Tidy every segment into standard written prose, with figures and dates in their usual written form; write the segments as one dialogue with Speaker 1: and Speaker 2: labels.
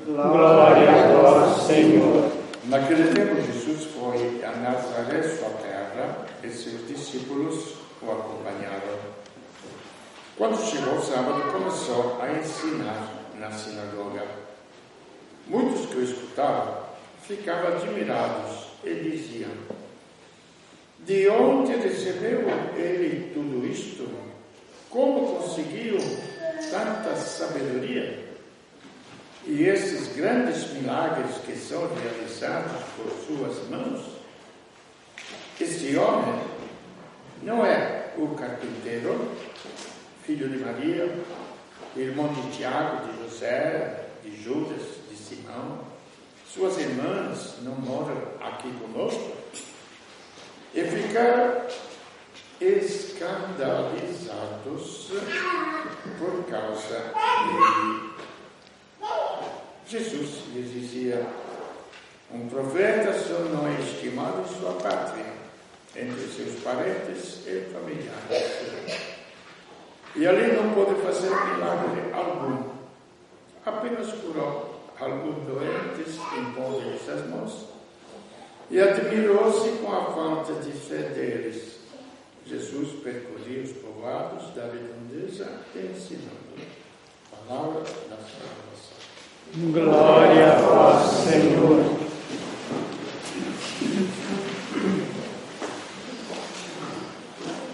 Speaker 1: Glória a vós, Senhor.
Speaker 2: Naquele tempo, Jesus foi a Nazaré, sua terra, e seus discípulos o acompanharam. Quando chegou o sábado, começou a ensinar na sinagoga. Muitos que o escutavam ficavam admirados e diziam: de onde recebeu ele tudo isto? Como conseguiu tanta sabedoria? E esses grandes milagres que são realizados por suas mãos? Este homem não é o carpinteiro, filho de Maria, irmão de Tiago, de José, de Judas, de Simão? Suas irmãs não moram aqui conosco? E ficaram escandalizados por causa dele. Jesus lhes dizia: um profeta só não é estimado em sua pátria, entre seus parentes e familiares. E ali não pôde fazer milagre algum. Apenas curou alguns doentes, impondo-lhes as mãos, e admirou-se com a falta de fé deles. Jesus percorria os povoados da redondeza, ensinando. Palavra da salvação.
Speaker 1: Glória a vós, Senhor.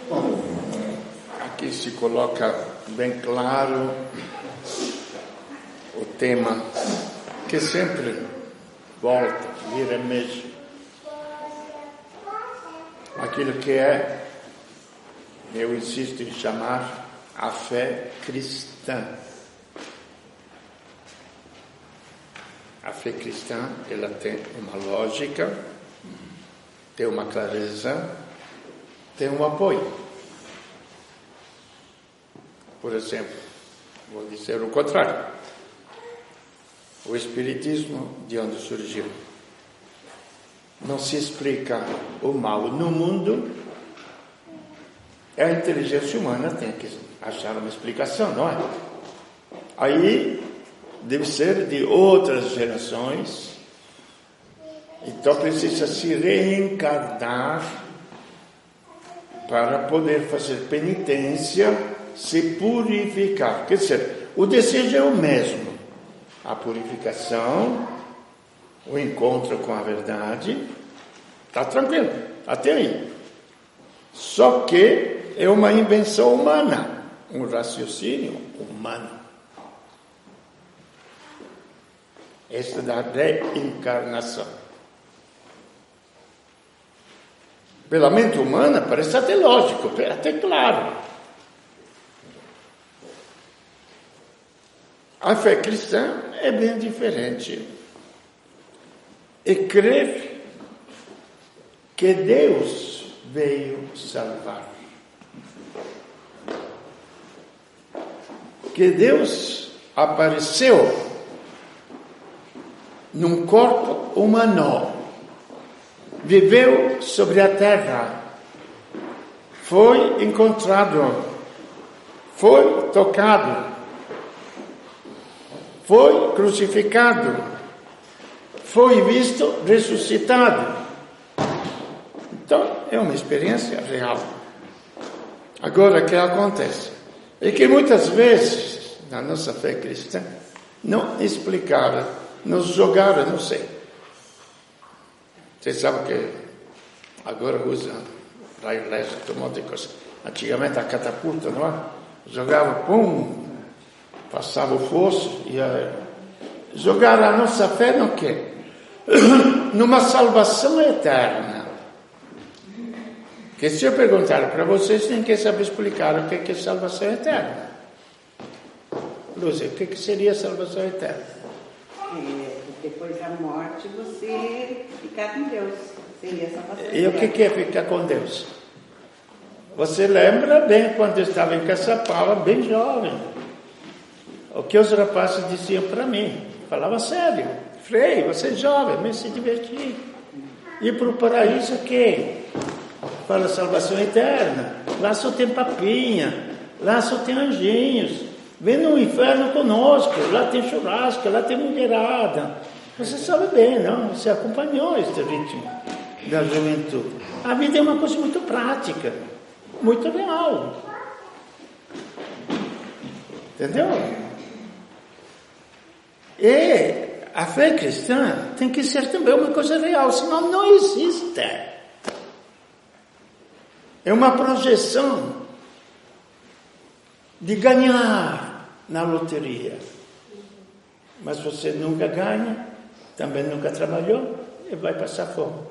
Speaker 2: Bom, aqui se coloca bem claro o tema que sempre volta, vira e mexe. Aquilo que é, eu insisto em chamar, a fé cristã. A fé cristã, ela tem uma lógica, tem uma clareza, tem um apoio. Por exemplo, vou dizer o contrário. O Espiritismo, de onde surgiu? Não se explica o mal no mundo, a inteligência humana tem que achar uma explicação, não é? Aí deve ser de outras gerações, então precisa se reencarnar para poder fazer penitência, se purificar. Quer dizer, o desejo é o mesmo, a purificação, o encontro com a verdade, está tranquilo, até aí. Só que é uma invenção humana, um raciocínio humano. Esta da reencarnação. Pela mente humana parece até lógico, até claro. A fé cristã é bem diferente. E crer que Deus veio salvar. Que Deus apareceu num corpo humano, viveu sobre a terra, foi encontrado, foi tocado, foi crucificado, foi visto ressuscitado. Então, é uma experiência real. Agora, o que acontece? É que muitas vezes, na nossa fé cristã, não explicaram, nos jogaram, não sei. Vocês sabem que agora usa raio elétrico, um monte de coisa. Antigamente a catapulta, não é? Jogava, pum, passava o fosso e jogaram a nossa fé no quê? Numa salvação eterna. Que se eu perguntar para vocês, ninguém sabe explicar o que é salvação eterna. Lúcia, o que seria salvação eterna?
Speaker 3: Depois da morte, você ficar com Deus. Seria salvação eterna.
Speaker 2: E o que é ficar com Deus? Você lembra bem quando eu estava em Caçapava, bem jovem, o que os rapazes diziam para mim? Falava sério. Frei, você é jovem, mas se divertir. Ir para o paraíso o quê? Para a salvação eterna. Lá só tem papinha, lá só tem anjinhos.
Speaker 4: Vem no inferno conosco, lá tem churrasco, lá tem mulherada. Você sabe bem, não? Você acompanhou este ritmo da juventude. A vida é uma coisa muito prática, muito real. Entendeu? E a fé cristã tem que ser também uma coisa real, senão não existe. É uma projeção de ganhar na loteria. Mas você nunca ganha, também nunca trabalhou e vai passar fome.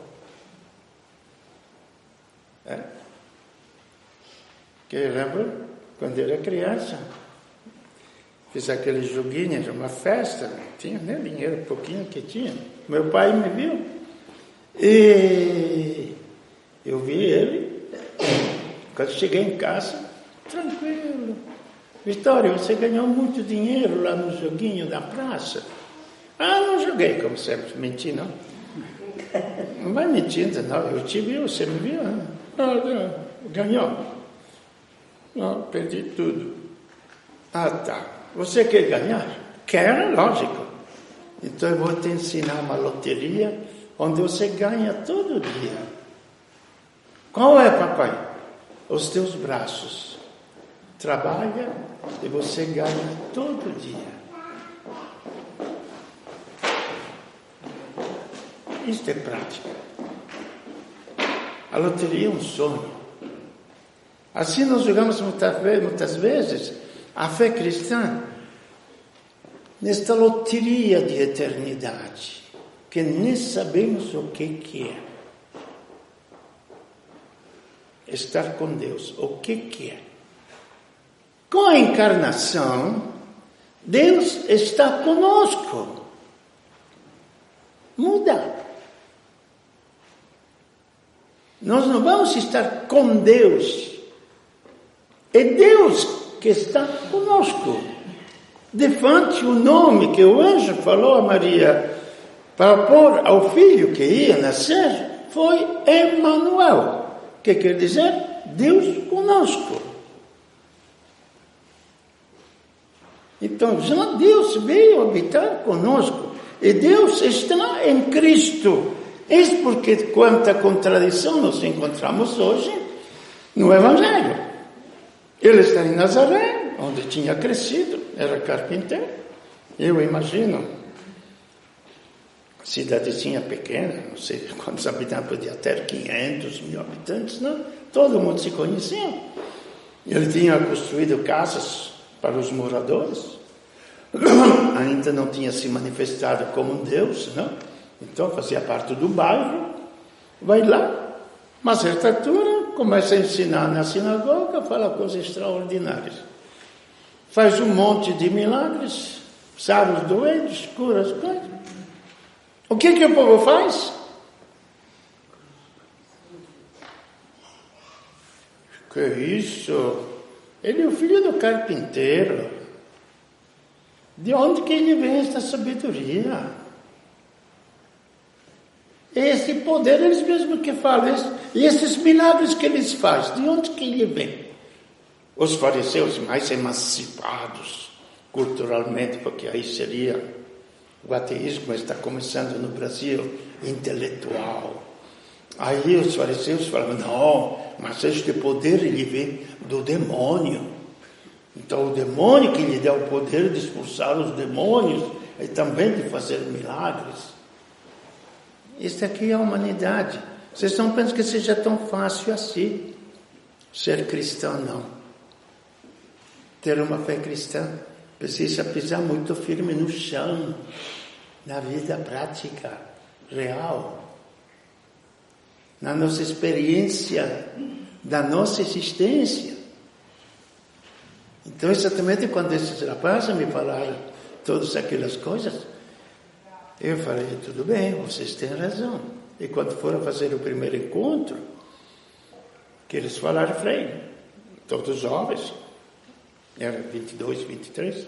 Speaker 4: Que eu lembro quando eu era criança, fiz aquele joguinho, era uma festa, não tinha nem dinheiro, pouquinho que tinha. Meu pai me viu e eu vi ele. Quando cheguei em casa, tranquilo. Vitória, você ganhou muito dinheiro lá no joguinho da praça. Ah, não joguei, como sempre. Menti, não? Não vai mentindo, não. Eu te vi, você me viu. Não, ganhou. Não, perdi tudo. Ah, tá. Você quer ganhar? Quero, lógico. Então eu vou te ensinar uma loteria onde você ganha todo dia. Qual é, papai? Os teus braços. Trabalha e você ganha todo dia. Isto é prática. A loteria é um sonho. Assim nós jogamos muitas vezes a fé cristã nesta loteria de eternidade, que nem sabemos o que é. Estar com Deus, o que é? Com a encarnação, Deus está conosco. Muda. Nós não vamos estar com Deus. É Deus que está conosco. Defante o nome que o anjo falou a Maria para pôr ao filho que ia nascer foi Emmanuel, que quer dizer Deus conosco. Então, já Deus veio habitar conosco. E Deus está em Cristo. Eis porque quanta contradição nós encontramos hoje no Evangelho. Ele está em Nazaré, onde tinha crescido, era carpinteiro. Eu imagino, cidadezinha pequena, não sei quantos habitantes, podia ter 500 mil habitantes, não? Todo mundo se conhecia. Ele tinha construído casas para os moradores. Ainda não tinha se manifestado como um Deus, não? Então fazia parte do bairro. Vai lá, uma certa altura, começa a ensinar na sinagoga, fala coisas extraordinárias. Faz um monte de milagres, sara os doentes, cura as coisas. O que o povo faz? Que isso? Ele é o filho do carpinteiro. De onde que ele vem esta sabedoria? Esse poder, eles mesmos que falam, e esses milagres que eles fazem, de onde que ele vem? Os fariseus mais emancipados culturalmente, porque aí seria, o ateísmo está começando no Brasil, intelectual. Aí os fariseus falavam, não, mas este poder ele vem do demônio. Então o demônio que lhe dá o poder de expulsar os demônios e também de fazer milagres. Isso aqui é a humanidade. Vocês não pensam que seja tão fácil assim ser cristão, não. Ter uma fé cristã precisa pisar muito firme no chão, na vida prática, real, na nossa experiência da nossa existência. Então, exatamente quando esses rapazes me falaram todas aquelas coisas, eu falei, tudo bem, vocês têm razão. E quando foram fazer o primeiro encontro, que eles falaram, Frei, todos jovens, eram 22, 23,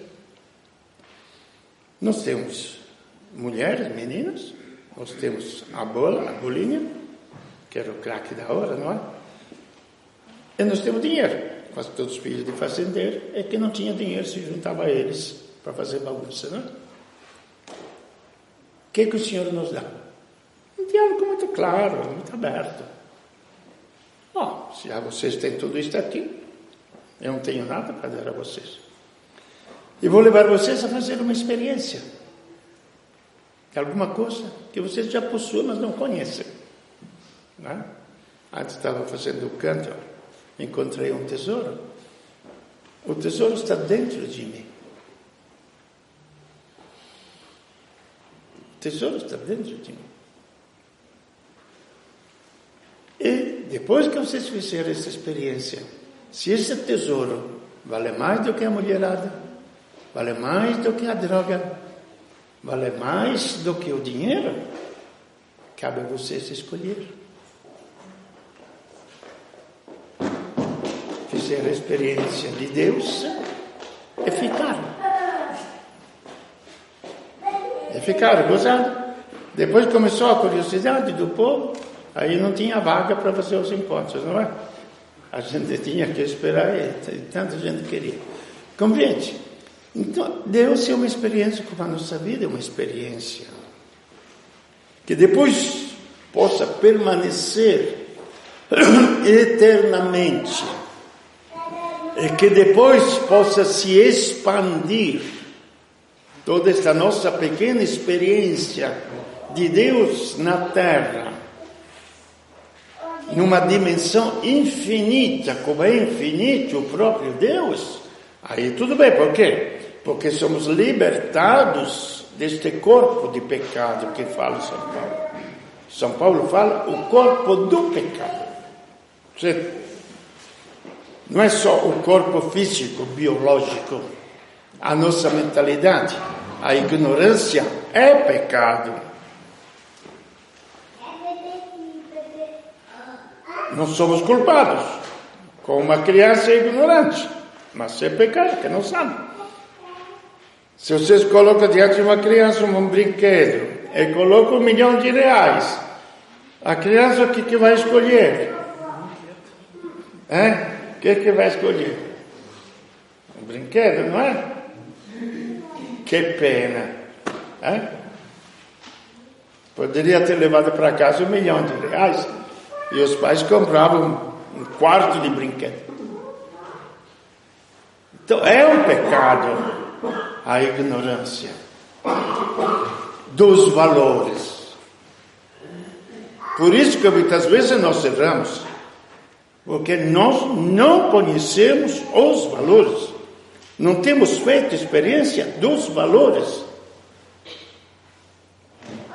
Speaker 4: nós temos mulheres, meninas, nós temos a bolinha, que era o craque da hora, não é? E nós temos dinheiro. quase todos filhos de fazendeiro, é que não tinha dinheiro, se juntava a eles para fazer bagunça, não é? O que o Senhor nos dá? Um diálogo muito claro, muito aberto. Se a vocês têm tudo isso aqui, eu não tenho nada para dar a vocês. E vou levar vocês a fazer uma experiência. Alguma coisa que vocês já possuem, mas não conhecem. Não é? Antes estava fazendo o canto, encontrei um tesouro. O tesouro está dentro de mim. O tesouro está dentro de mim. E depois que vocês fizerem essa experiência, se esse tesouro vale mais do que a mulherada, vale mais do que a droga, vale mais do que o dinheiro, cabe a vocês escolher. Fizeram a experiência de Deus e ficaram gozando. Depois começou a curiosidade do povo, aí não tinha vaga para fazer os encontros, não é? A gente tinha que esperar e tanta gente queria. Compreende? Então, Deus é uma experiência, como a nossa vida é uma experiência, que depois possa permanecer eternamente, e que depois possa se expandir toda esta nossa pequena experiência de Deus na Terra, numa dimensão infinita, como é infinito o próprio Deus. Aí tudo bem, por quê? Porque somos libertados deste corpo de pecado que fala São Paulo. São Paulo fala o corpo do pecado. Não é só o corpo físico, biológico, a nossa mentalidade. A ignorância é pecado. Não somos culpados, como uma criança ignorante, mas é pecado, que não sabe. Se vocês colocam diante de uma criança um brinquedo e colocam R$1 milhão, a criança o que vai escolher? O que vai escolher? Um brinquedo, não é? Que pena. Poderia ter levado para casa R$1 milhão, e os pais compravam um quarto de brinquedo. Então é um pecado a ignorância dos valores. Por isso que muitas vezes nós erramos, porque nós não conhecemos os valores, não temos feito experiência dos valores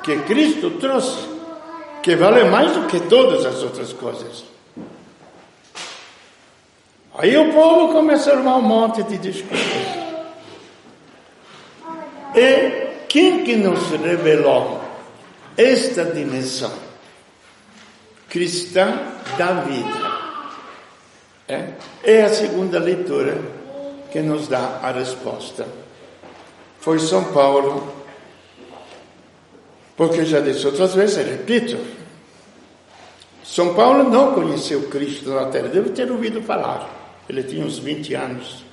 Speaker 4: que Cristo trouxe, que vale mais do que todas as outras coisas. Aí o povo começa a armar um monte de desculpas. E quem que nos revelou esta dimensão cristã da vida? É a segunda leitura que nos dá a resposta. Foi São Paulo, porque já disse outras vezes, repito, São Paulo não conheceu Cristo na terra, deve ter ouvido falar. Ele tinha uns 20 anos,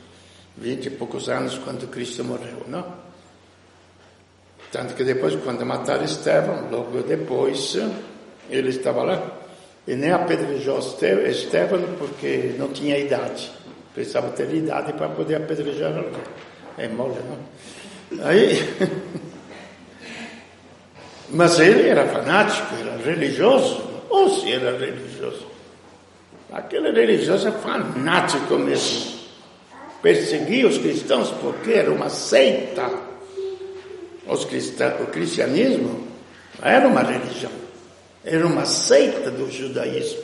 Speaker 4: 20 e poucos anos, quando Cristo morreu, não? Tanto que depois, quando mataram Estevão, logo depois, ele estava lá, e nem apedrejou Estevão, porque não tinha idade. Precisava ter idade para poder apedrejar alguém. É mole, não? Aí... Mas ele era fanático, era religioso. Ou se era religioso. Aquele religioso é fanático mesmo. Perseguia os cristãos porque era uma seita. O cristianismo não era uma religião. Era uma seita do judaísmo.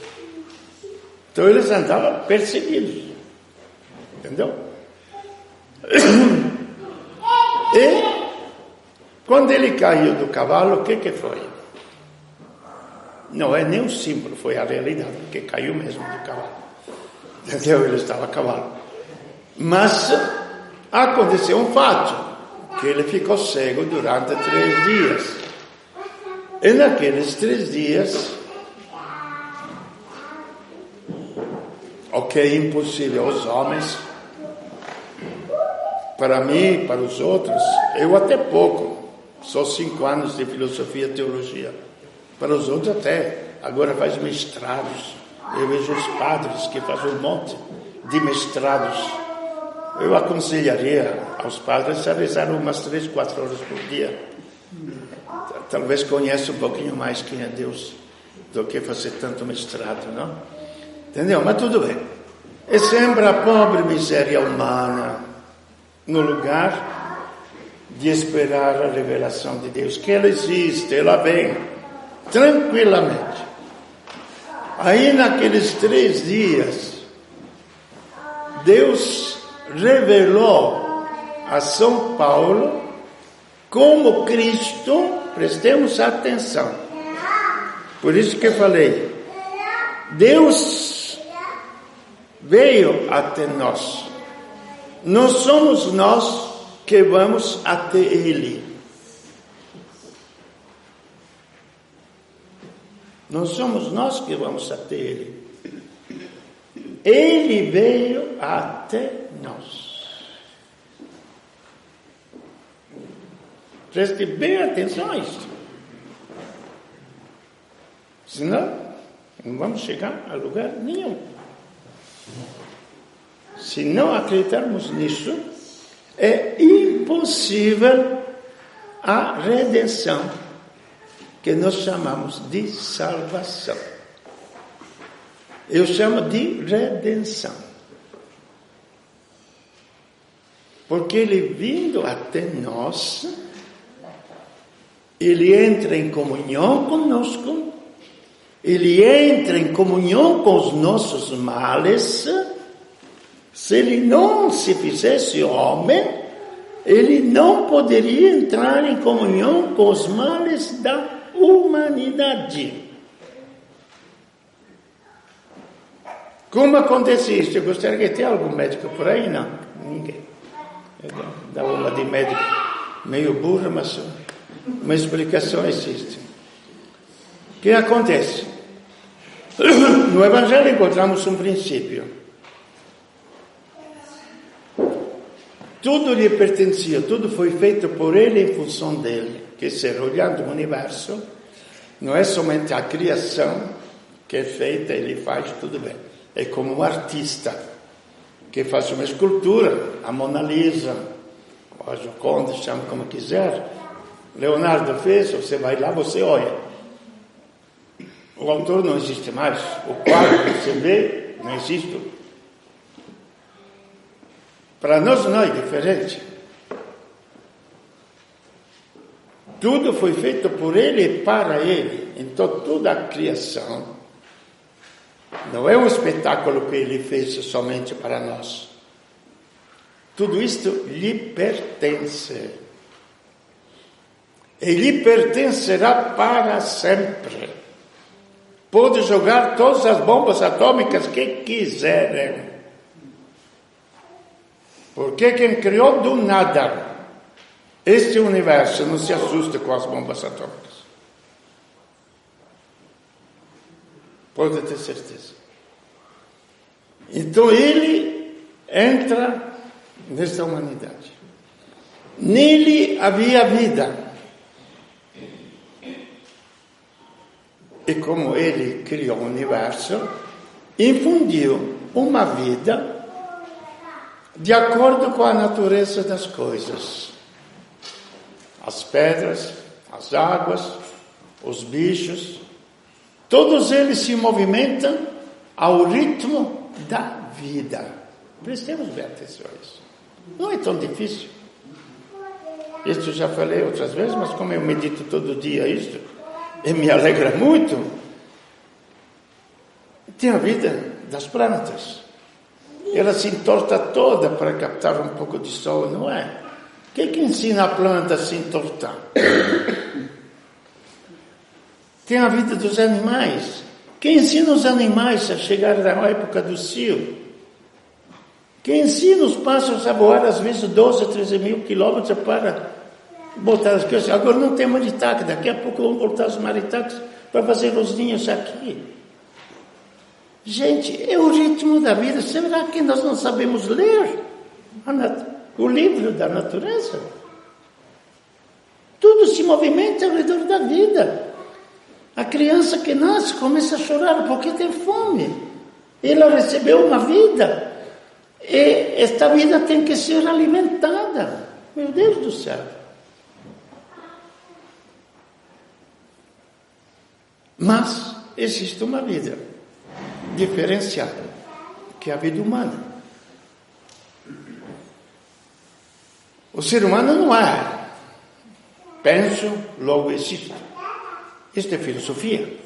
Speaker 4: Então eles andavam perseguidos. Entendeu? E quando ele caiu do cavalo, o que foi? Não é nem um símbolo, foi a realidade, porque caiu mesmo do cavalo. Entendeu? Ele estava a cavalo. Mas aconteceu um fato, que ele ficou cego durante 3 dias. E naqueles 3 dias, o que é impossível aos homens, para mim, para os outros, eu até pouco, só 5 anos de filosofia e teologia. Para os outros até, agora faz mestrados. Eu vejo os padres que fazem um monte de mestrados. Eu aconselharia aos padres a rezar umas 3, 4 horas por dia. Talvez conheça um pouquinho mais quem é Deus do que fazer tanto mestrado, não? Entendeu? Mas tudo bem. E sempre a pobre miséria humana no lugar de esperar a revelação de Deus, que ela existe, ela vem tranquilamente. Aí naqueles 3 dias, Deus revelou a São Paulo como Cristo, prestemos atenção. Por isso que eu falei, Deus veio até nós. Não somos nós que vamos até Ele. Não somos nós que vamos até Ele. Ele veio até nós. Preste bem atenção a isso. Senão, não vamos chegar a lugar nenhum. Se não acreditarmos nisso, é impossível a redenção, que nós chamamos de salvação. Eu chamo de redenção. Porque Ele vindo até nós, Ele entra em comunhão conosco, Ele entra em comunhão com os nossos males. Se Ele não se fizesse homem, Ele não poderia entrar em comunhão com os males da humanidade. Como acontece isso? Eu gostaria que tenha algum médico por aí? Não, ninguém. Dá uma de médico meio burra, mas uma explicação existe. O que acontece? No Evangelho encontramos um princípio. Tudo lhe pertencia, tudo foi feito por Ele em função dele. Quer dizer, olhando o universo, não é somente a criação que é feita, Ele faz tudo bem. É como um artista que faz uma escultura, a Mona Lisa, ou a Gioconda, chama como quiser. Leonardo fez, você vai lá, você olha. O autor não existe mais, o quadro que você vê não existe. Para nós não é diferente. Tudo foi feito por Ele e para Ele. Então toda a criação não é um espetáculo que Ele fez somente para nós. Tudo isto lhe pertence. E lhe pertencerá para sempre. Pode jogar todas as bombas atômicas que quiserem. Porque quem criou do nada este universo não se assusta com as bombas atômicas. Pode ter certeza. Então Ele entra nesta humanidade. Nele havia vida. E como Ele criou o universo, infundiu uma vida de acordo com a natureza das coisas. As pedras, as águas, os bichos, todos eles se movimentam ao ritmo da vida. Prestemos bem atenção a isso. Não é tão difícil. Isto eu já falei outras vezes, mas como eu medito todo dia isto, e me alegra muito, tem a vida das plantas. Ela se entorta toda para captar um pouco de sol, não é? O que ensina a planta a se entortar? Tem a vida dos animais. Quem ensina os animais a chegar na época do cio? Quem ensina os pássaros a voar às vezes 12, 13 mil quilômetros para botar as coisas? Agora não tem maritaca, daqui a pouco vão botar os maritaques para fazer os ninhos aqui. Gente, é o ritmo da vida. Será que nós não sabemos ler o livro da natureza? Tudo se movimenta ao redor da vida. A criança que nasce começa a chorar porque tem fome. Ela recebeu uma vida. E esta vida tem que ser alimentada. Meu Deus do céu. Mas existe uma vida diferenciada, que é a vida humana. O ser humano não é penso, logo existo. Isto é filosofia.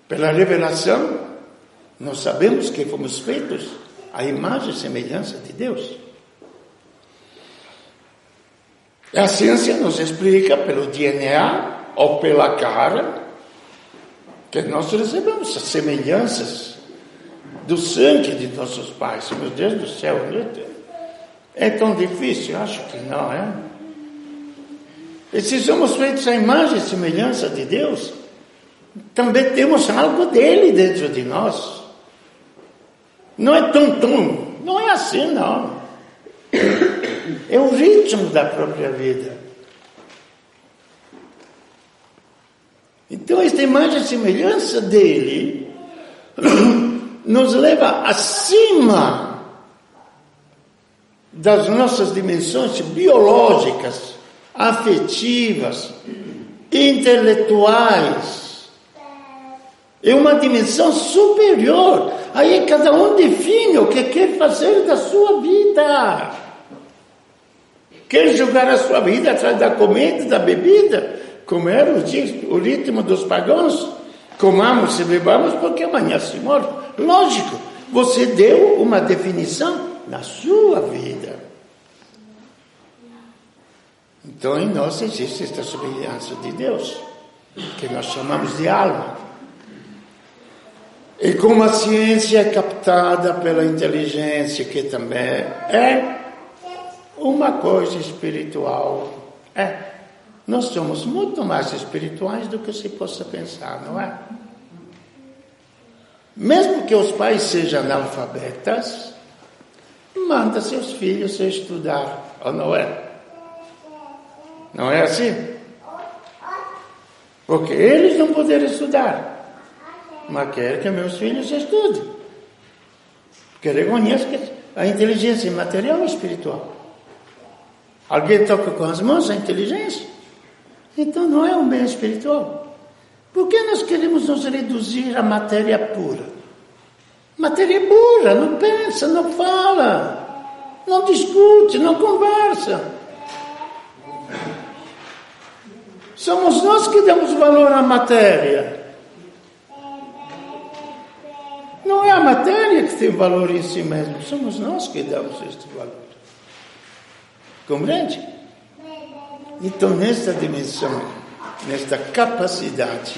Speaker 4: Pela revelação, nós sabemos que fomos feitos à imagem e semelhança de Deus. A ciência nos explica pelo DNA ou pela cara que nós recebemos as semelhanças do sangue de nossos pais. Meu Deus do céu, é tão difícil? Acho que não, é? E se somos feitos à imagem e semelhança de Deus, também temos algo dele dentro de nós. Não é tum-tum, não é assim, não. É o ritmo da própria vida. Então, esta imagem e semelhança dele nos leva acima das nossas dimensões biológicas, afetivas, intelectuais. É uma dimensão superior. Aí cada um define o que quer fazer da sua vida. Quer jogar a sua vida atrás da comida, da bebida, como era o ritmo dos pagãos? Comamos e bebamos porque amanhã se morre. Lógico, você deu uma definição na sua vida. Então em nós existe esta semelhança de Deus, que nós chamamos de alma. E como a ciência é captada pela inteligência, que também é uma coisa espiritual, nós somos muito mais espirituais do que se possa pensar, não é? Mesmo que os pais sejam analfabetas, manda seus filhos a estudar, ou não é? Não é assim? Porque eles não poderem estudar, mas quero que meus filhos estudem, porque reconheço que a inteligência material é espiritual. Alguém toca com as mãos a inteligência? Então não é um bem espiritual. Por que nós queremos nos reduzir à matéria pura? Matéria pura, não pensa, não fala, não discute, não conversa. Somos nós que damos valor à matéria. Não é a matéria que tem valor em si mesmo, somos nós que damos este valor. Compreende? Então, nesta dimensão, nesta capacidade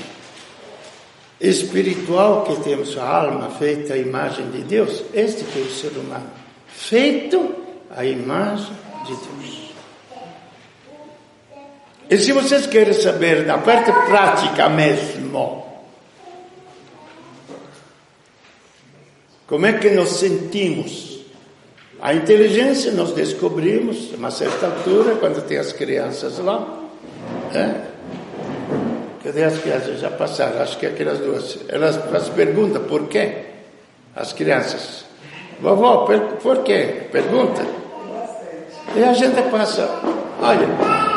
Speaker 4: espiritual que temos, a alma feita à imagem de Deus, este que é o ser humano, feito à imagem de Deus. E se vocês querem saber da parte prática mesmo, como é que nos sentimos? A inteligência nós descobrimos a uma certa altura, quando tem as crianças lá. Cadê as crianças? Já passaram, acho que aquelas duas. Elas perguntam por quê? As crianças. Vovó, por quê? Pergunta. E a gente passa. Olha,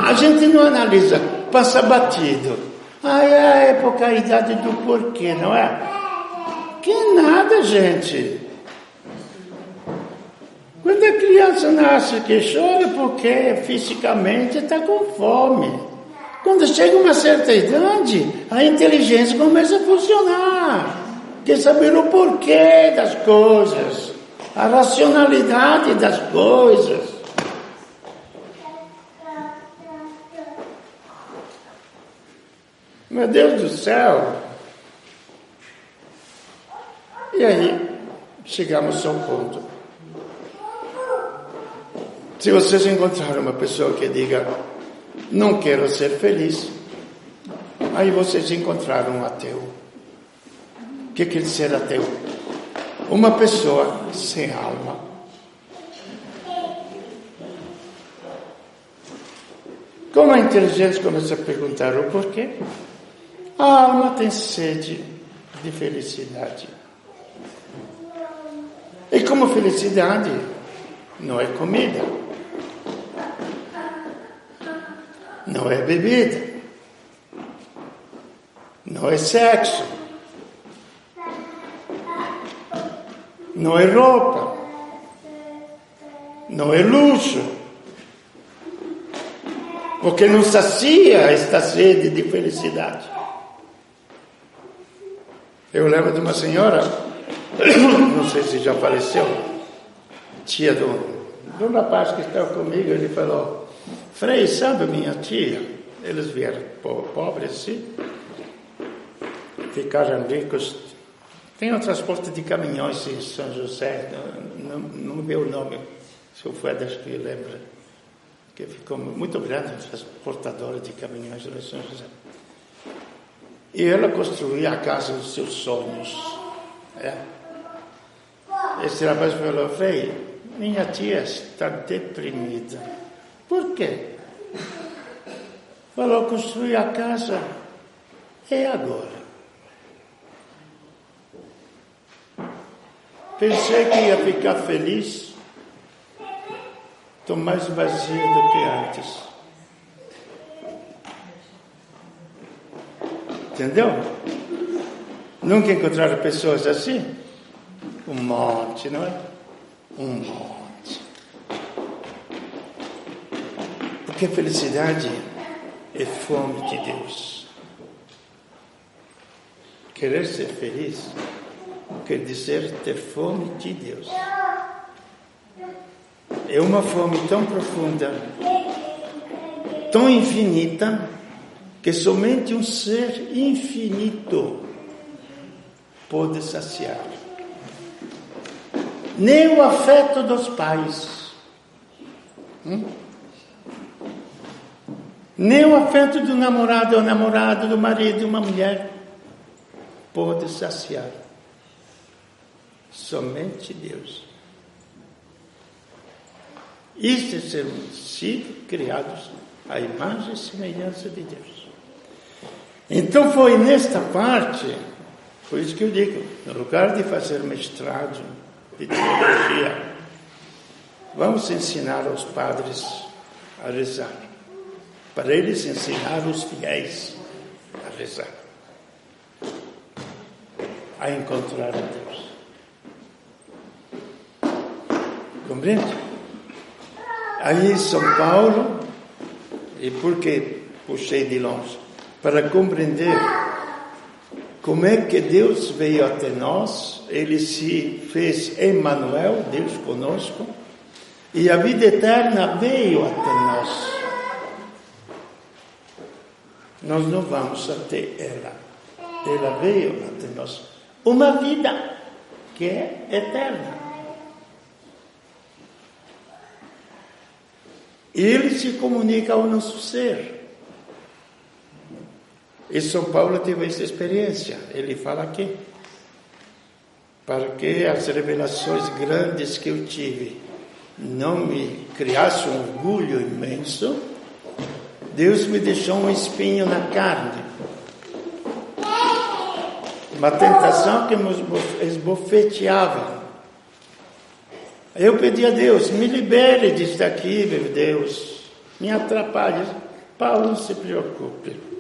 Speaker 4: a gente não analisa, passa batido. É a época, a idade do porquê, não é? Que nada, gente. Quando a criança nasce que chora porque fisicamente está com fome. Quando chega uma certa idade, a inteligência começa a funcionar. Quer saber o porquê das coisas, a racionalidade das coisas. Meu Deus do céu. E aí, chegamos a um ponto. Se vocês encontrarem uma pessoa que diga, não quero ser feliz, Aí vocês encontraram um ateu. O que quer dizer ateu? Uma pessoa sem alma. Como a inteligência começa a perguntar o porquê, a alma tem sede de felicidade. E como felicidade não é comida, não é bebida, não é sexo, não é roupa, não é luxo, porque não sacia esta sede de felicidade. Eu lembro de uma senhora, não sei se já faleceu, tia do rapaz que estava comigo, ele falou: Frei, sabe minha tia? Eles vieram pobres, sim, ficaram ricos. Tem um transporte de caminhões em São José, não me vê o nome, se eu for das que lembra, que ficou muito grande, um transportador de caminhões em São José. E ela construía a casa dos seus sonhos. Esse rapaz falou: Frei, minha tia está deprimida. Por quê? Falou: construir a casa é agora. Pensei que ia ficar feliz. Estou mais vazia do que antes. Entendeu? Nunca encontraram pessoas assim? Um monte, não é? Um monte. Porque felicidade é fome de Deus. Querer ser feliz quer dizer ter fome de Deus. É uma fome tão profunda, tão infinita, que somente um ser infinito pode saciar. Nem o afeto dos pais, nem o afeto do namorado ou namorada, do marido de uma mulher, pode saciar. Somente Deus. Isto é sermos sido criados à imagem e semelhança de Deus. Então foi nesta parte, por isso que eu digo, no lugar de fazer mestrado de teologia, vamos ensinar aos padres a rezar, para eles ensinar os fiéis a rezar, a encontrar a Deus. Compreende? Aí em São Paulo, e por que puxei de longe? Para compreender como é que Deus veio até nós, Ele se fez Emmanuel, Deus conosco, e a vida eterna veio até nós. Nós não vamos até ela, ela veio até nós. Uma vida que é eterna. Ele se comunica ao nosso ser. E São Paulo teve essa experiência. Ele fala aqui: para que as revelações grandes que eu tive não me criassem um orgulho imenso, Deus me deixou um espinho na carne. Uma tentação que nos esbofeteava. Eu pedi a Deus: me libere disso daqui, meu Deus. Me atrapalhe. Paulo, não se preocupe.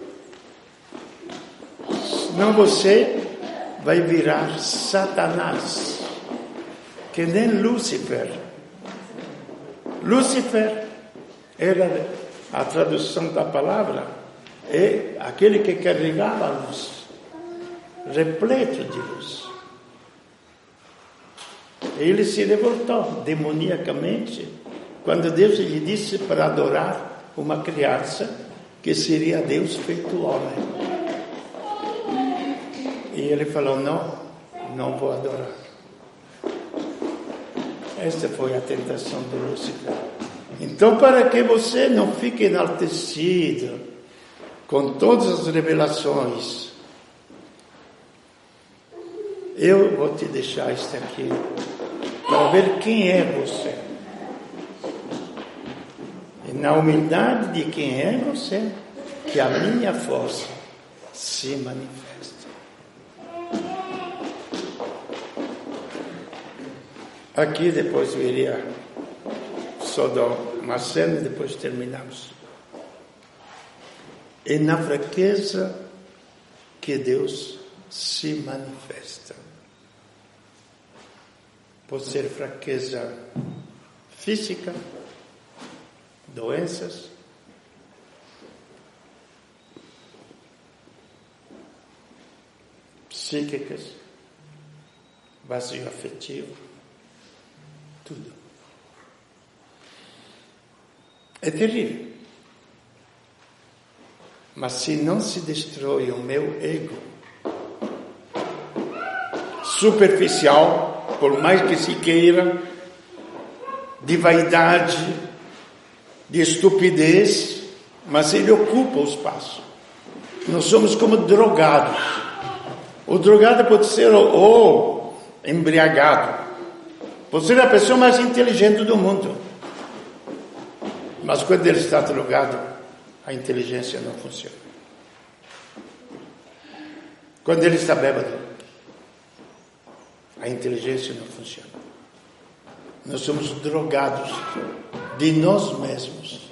Speaker 4: Senão você vai virar Satanás, que nem Lúcifer. Lúcifer era a tradução da palavra, é aquele que carregava a luz, repleto de luz. Ele se revoltou demoniacamente quando Deus lhe disse para adorar uma criança que seria Deus feito homem. E ele falou: não vou adorar. Esta foi a tentação do Lúcifer. Então, para que você não fique enaltecido com todas as revelações. Eu vou te deixar isso aqui para ver quem é você. E na humildade de quem é você, que a minha força se manifesta. Aqui depois viria só dar uma cena e depois terminamos. É na fraqueza que Deus se manifesta. Pode ser fraqueza física, doenças, psíquicas, vazio afetivo, tudo. É terrível. Mas se não se destrói o meu ego superficial, por mais que se queira, de vaidade, de estupidez, mas ele ocupa o espaço. Nós somos como drogados. O drogado pode ser o embriagado, pode ser a pessoa mais inteligente do mundo, mas quando ele está drogado, a inteligência não funciona. Quando ele está bêbado, a inteligência não funciona. Nós somos drogados de nós mesmos.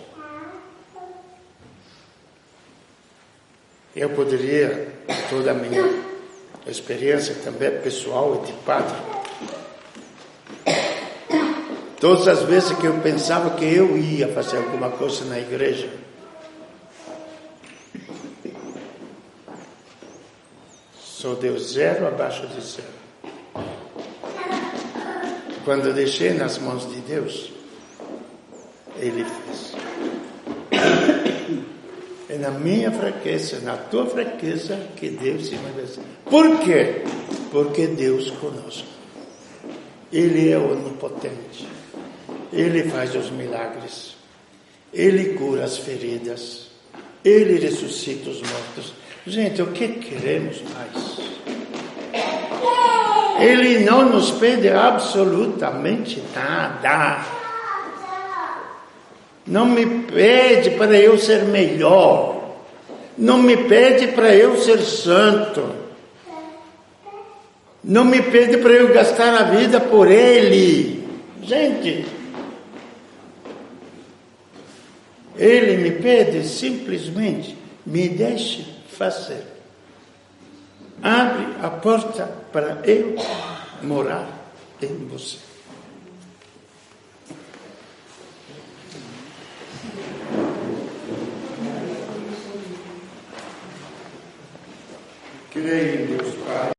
Speaker 4: Eu poderia, toda a minha experiência também pessoal e de padre, todas as vezes que eu pensava que eu ia fazer alguma coisa na igreja, só deu 0 abaixo de 0. Quando eu deixei nas mãos de Deus, Ele fez. É na minha fraqueza, na tua fraqueza, que Deus se manifesta. Por quê? Porque Deus conosco. Ele é onipotente. Ele faz os milagres. Ele cura as feridas. Ele ressuscita os mortos. Gente, o que queremos mais? Ele não nos pede absolutamente nada. Não me pede para eu ser melhor. Não me pede para eu ser santo. Não me pede para eu gastar a vida por Ele. Gente, Ele me pede simplesmente, me deixe fazer. Abre a porta para eu morar em você. Creio em Deus Pai.